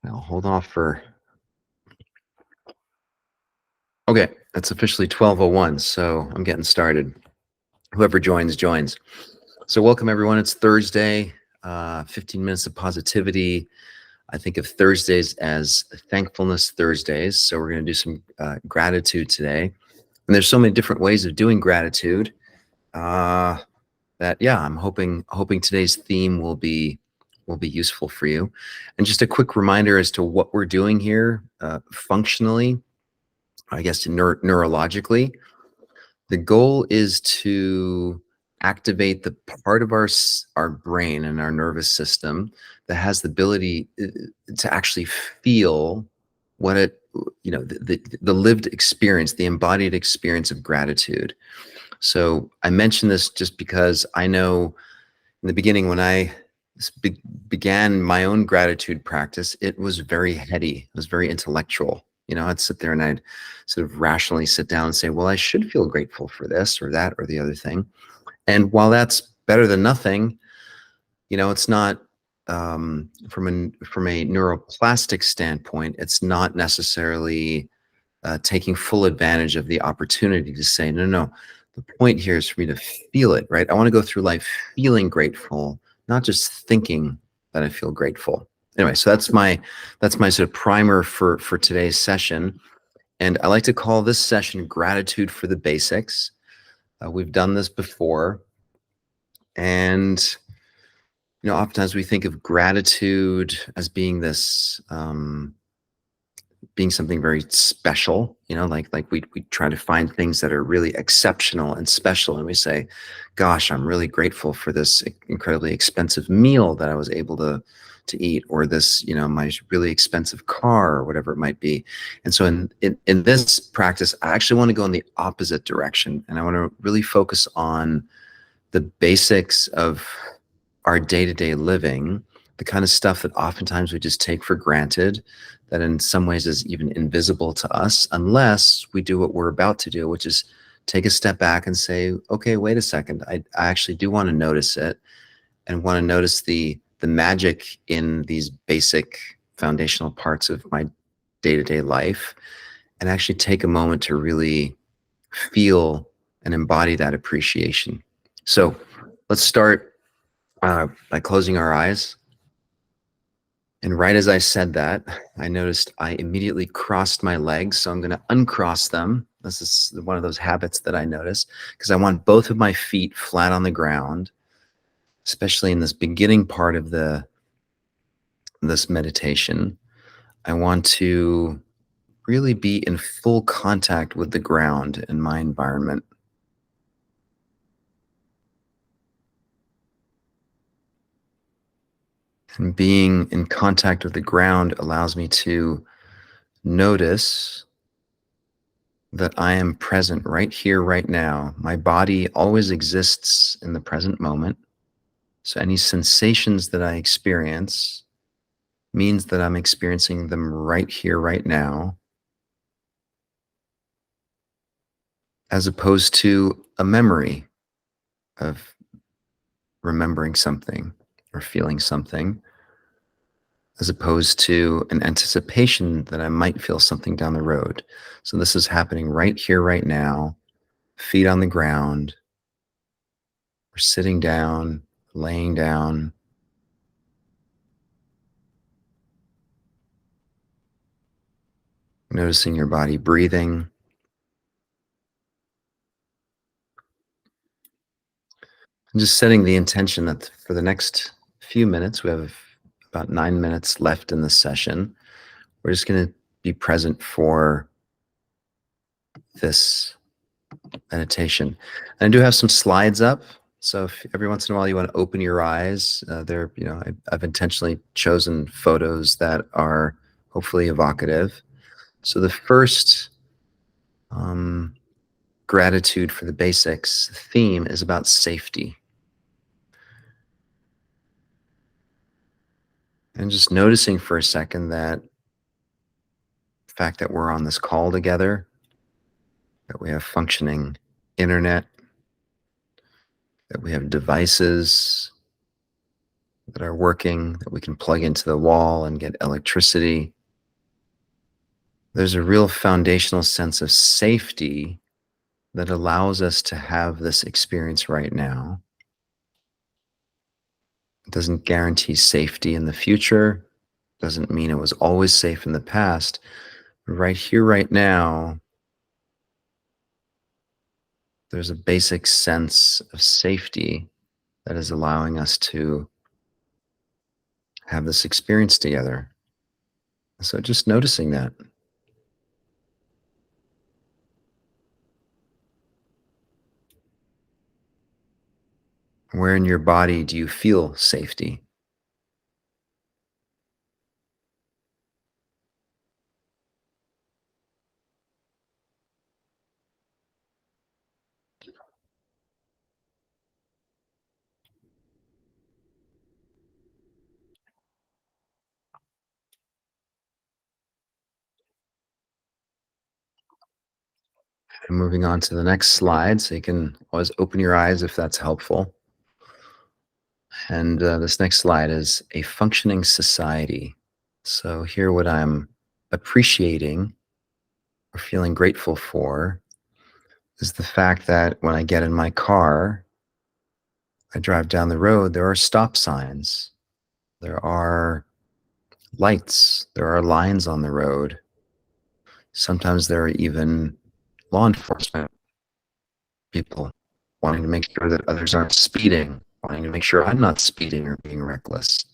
I'll hold off for. Okay, it's officially 12:01, so I'm getting started. Whoever joins, joins. So welcome everyone. It's Thursday, 15 minutes of positivity. I think of Thursdays as Thankfulness Thursdays. So we're going to do some gratitude today. And there's so many different ways of doing gratitude that, yeah, I'm hoping today's theme will be useful for you. And just a quick reminder as to what we're doing here functionally, I guess neurologically. The goal is to activate the part of our brain and our nervous system that has the ability to actually feel what the lived experience, the embodied experience of gratitude. So I mention this just because I know in the beginning when I began my own gratitude practice, it was very heady. It was very intellectual. I'd sit there and I'd sort of rationally sit down and say, well, I should feel grateful for this or that or the other thing. And while that's better than nothing, it's not from a neuroplastic standpoint, it's not necessarily taking full advantage of the opportunity to say, no. The point here is for me to feel it, right? I want to go through life feeling grateful, not just thinking that I feel grateful. Anyway, so that's my sort of primer for today's session. And I like to call this session Gratitude for the Basics. We've done this before. And, oftentimes we think of gratitude as being this, being something very special, like we try to find things that are really exceptional and special. And we say, gosh, I'm really grateful for this incredibly expensive meal that I was able to eat, or this, my really expensive car, or whatever it might be. And so in this practice, I actually want to go in the opposite direction. And I want to really focus on the basics of our day-to-day living, the kind of stuff that oftentimes we just take for granted, that in some ways is even invisible to us, unless we do what we're about to do, which is take a step back and say, okay, wait a second, I actually do want to notice it, and want to notice the magic in these basic foundational parts of my day-to-day life, and actually take a moment to really feel and embody that appreciation. So let's start by closing our eyes. And right as I said that, I noticed I immediately crossed my legs. So I'm going to uncross them. This is one of those habits that I notice, because I want both of my feet flat on the ground, especially in this beginning part of this meditation. I want to really be in full contact with the ground and my environment. And being in contact with the ground allows me to notice that I am present right here, right now. My body always exists in the present moment. So any sensations that I experience means that I'm experiencing them right here, right now, as opposed to a memory of remembering something or feeling something, as opposed to an anticipation that I might feel something down the road. So this is happening right here, right now, feet on the ground, or sitting down, laying down. Noticing your body breathing. And just setting the intention that for the next few minutes, we have about 9 minutes left in this session, we're just going to be present for this meditation. And I do have some slides up. So if every once in a while you want to open your eyes, I've intentionally chosen photos that are hopefully evocative. So the first gratitude for the basics theme is about safety. And just noticing for a second that the fact that we're on this call together, that we have functioning internet, that we have devices, that are working, that we can plug into the wall and get electricity. There's a real foundational sense of safety that allows us to have this experience right now. It doesn't guarantee safety in the future, doesn't mean it was always safe in the past. Right here, right now, there's a basic sense of safety that is allowing us to have this experience together. So just noticing that. Where in your body do you feel safety? And moving on to the next slide, so you can always open your eyes if that's helpful. And this next slide is a functioning society. So here, what I'm appreciating or feeling grateful for is the fact that when I get in my car, I drive down the road, there are stop signs, there are lights, there are lines on the road. Sometimes there are even law enforcement people wanting to make sure that others aren't speeding, wanting to make sure I'm not speeding or being reckless.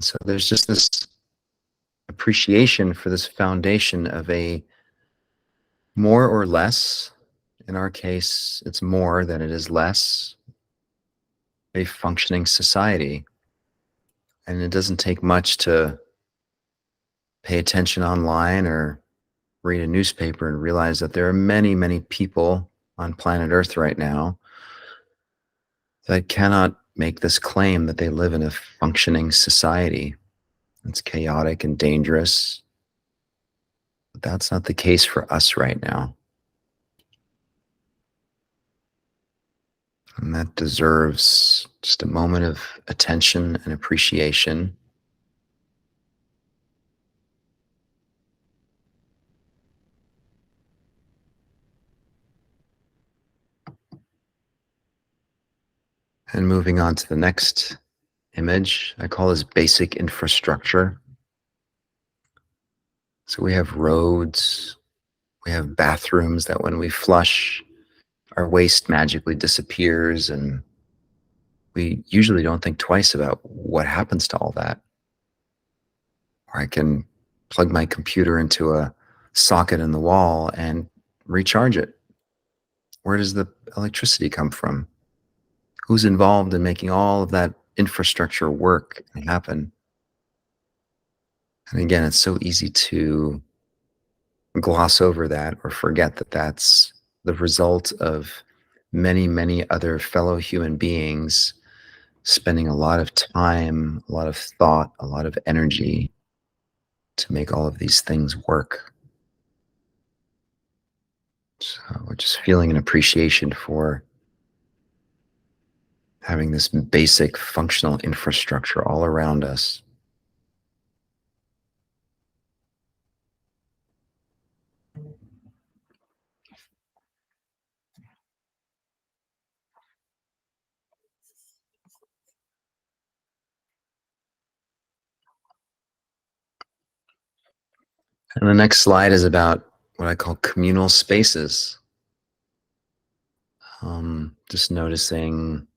So there's just this appreciation for this foundation of a more or less, in our case, it's more than it is less, a functioning society. And it doesn't take much to pay attention online or read a newspaper and realize that there are many, many people on planet Earth right now that cannot make this claim that they live in a functioning society. It's chaotic and dangerous. But that's not the case for us right now. And that deserves just a moment of attention and appreciation. And moving on to the next image, I call this basic infrastructure. So we have roads, we have bathrooms that when we flush, our waste magically disappears, and we usually don't think twice about what happens to all that. Or I can plug my computer into a socket in the wall and recharge it. Where does the electricity come from? Who's involved in making all of that infrastructure work and happen? And again, it's so easy to gloss over that or forget that that's the result of many, many other fellow human beings spending a lot of time, a lot of thought, a lot of energy to make all of these things work. So we're just feeling an appreciation for having this basic functional infrastructure all around us. And the next slide is about what I call communal spaces. Just noticing,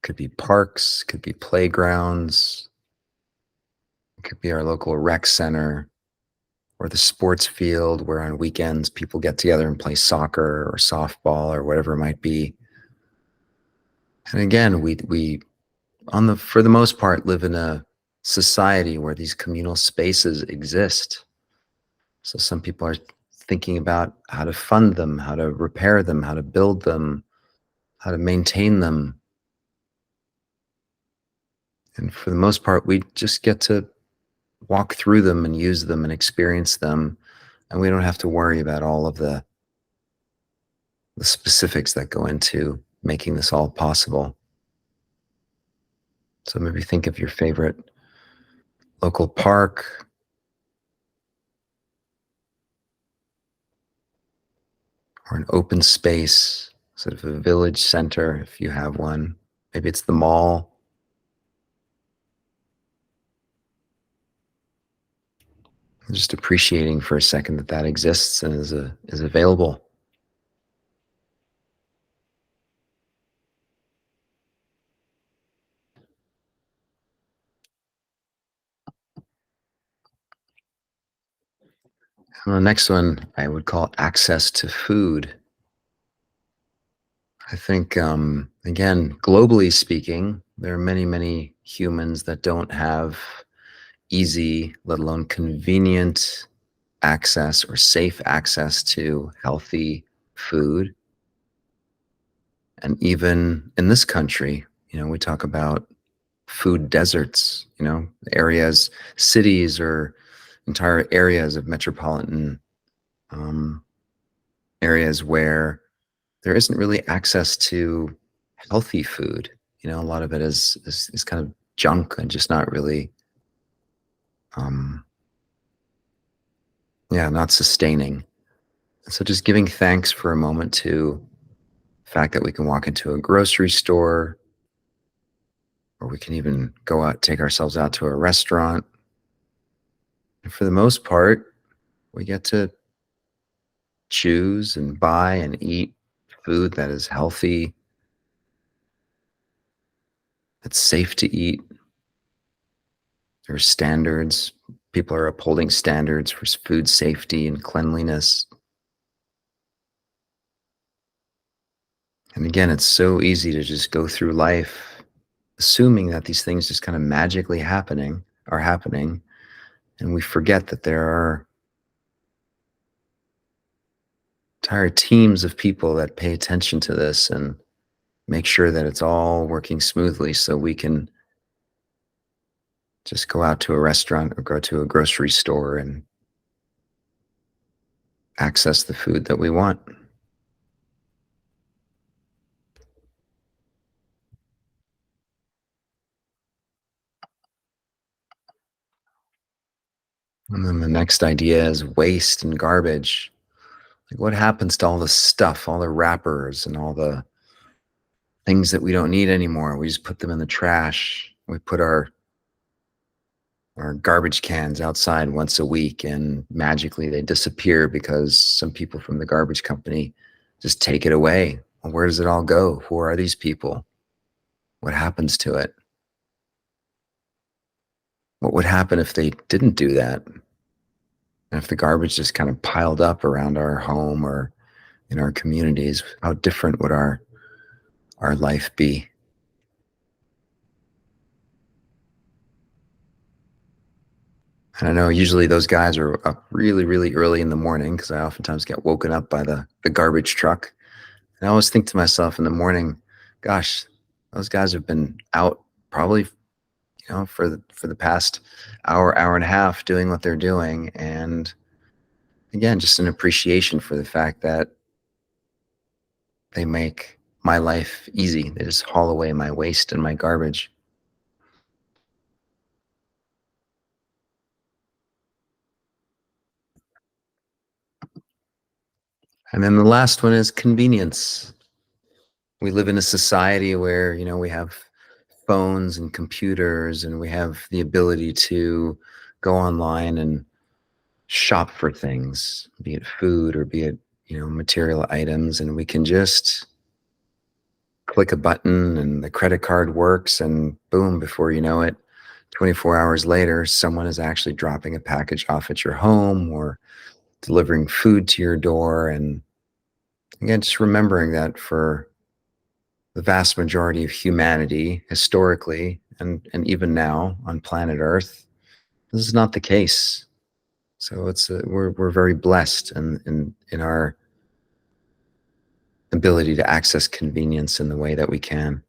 could be parks, could be playgrounds, it could be our local rec center or the sports field where on weekends people get together and play soccer or softball or whatever it might be. And again, we for the most part live in a society where these communal spaces exist. So some people are thinking about how to fund them, how to repair them, how to build them, how to maintain them. And for the most part, we just get to walk through them and use them and experience them. And we don't have to worry about all of the specifics that go into making this all possible. So maybe think of your favorite local park or an open space, sort of a village center if you have one. Maybe it's the mall. Just appreciating for a second that that exists and is available. And the next one I would call access to food. I think, again, globally speaking, there are many, many humans that don't have easy, let alone convenient access or safe access to healthy food. And even in this country, we talk about food deserts, areas, cities, or entire areas of metropolitan um, areas where there isn't really access to healthy food. A lot of it is kind of junk and just not really, um, yeah, not sustaining. So just giving thanks for a moment to the fact that we can walk into a grocery store, or we can even go out, take ourselves out to a restaurant. And for the most part, we get to choose and buy and eat food that is healthy, that's safe to eat. There are standards. People are upholding standards for food safety and cleanliness. And again, it's so easy to just go through life assuming that these things just kind of magically are happening. And we forget that there are entire teams of people that pay attention to this and make sure that it's all working smoothly so we can just go out to a restaurant or go to a grocery store and access the food that we want. And then the next idea is waste and garbage. Like, what happens to all the stuff, all the wrappers and all the things that we don't need anymore? We just put them in the trash. We put our garbage cans outside once a week and magically they disappear because some people from the garbage company just take it away. Well, where does it all go? Who are these people? What happens to it? What would happen if they didn't do that? And if the garbage just kind of piled up around our home or in our communities, how different would our life be? And I know usually those guys are up really, really early in the morning because I oftentimes get woken up by the garbage truck. And I always think to myself in the morning, gosh, those guys have been out probably, for the past hour and a half doing what they're doing. And again, just an appreciation for the fact that they make my life easy. They just haul away my waste and my garbage. And then the last one is convenience. We live in a society where, we have phones and computers and we have the ability to go online and shop for things, be it food or be it, material items. And we can just click a button and the credit card works and boom, before you know it, 24 hours later, someone is actually dropping a package off at your home or delivering food to your door. And again, just remembering that for the vast majority of humanity, historically, and even now on planet Earth, this is not the case. So we're very blessed in our ability to access convenience in the way that we can.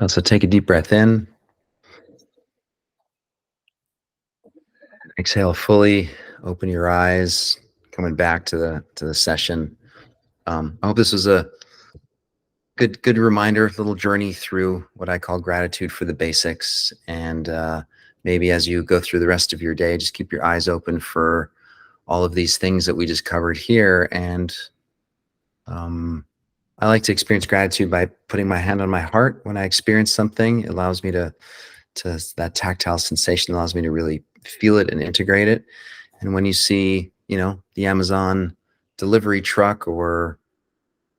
So take a deep breath in, exhale fully, open your eyes, coming back to the session. I hope this was a good reminder, little journey through what I call gratitude for the basics. And maybe as you go through the rest of your day, just keep your eyes open for all of these things that we just covered here. And I like to experience gratitude by putting my hand on my heart when I experience something. It allows me to that tactile sensation allows me to really feel it and integrate it. And when you see, the Amazon delivery truck, or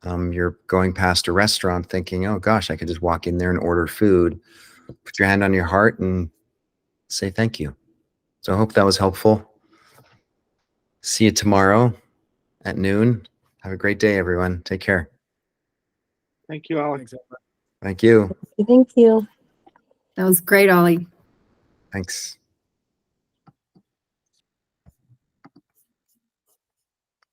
you're going past a restaurant thinking, oh gosh, I could just walk in there and order food, put your hand on your heart and say thank you. So I hope that was helpful. See you tomorrow at noon. Have a great day, everyone. Take care. Thank you, Alex. Thank you. Thank you. That was great, Oli. Thanks.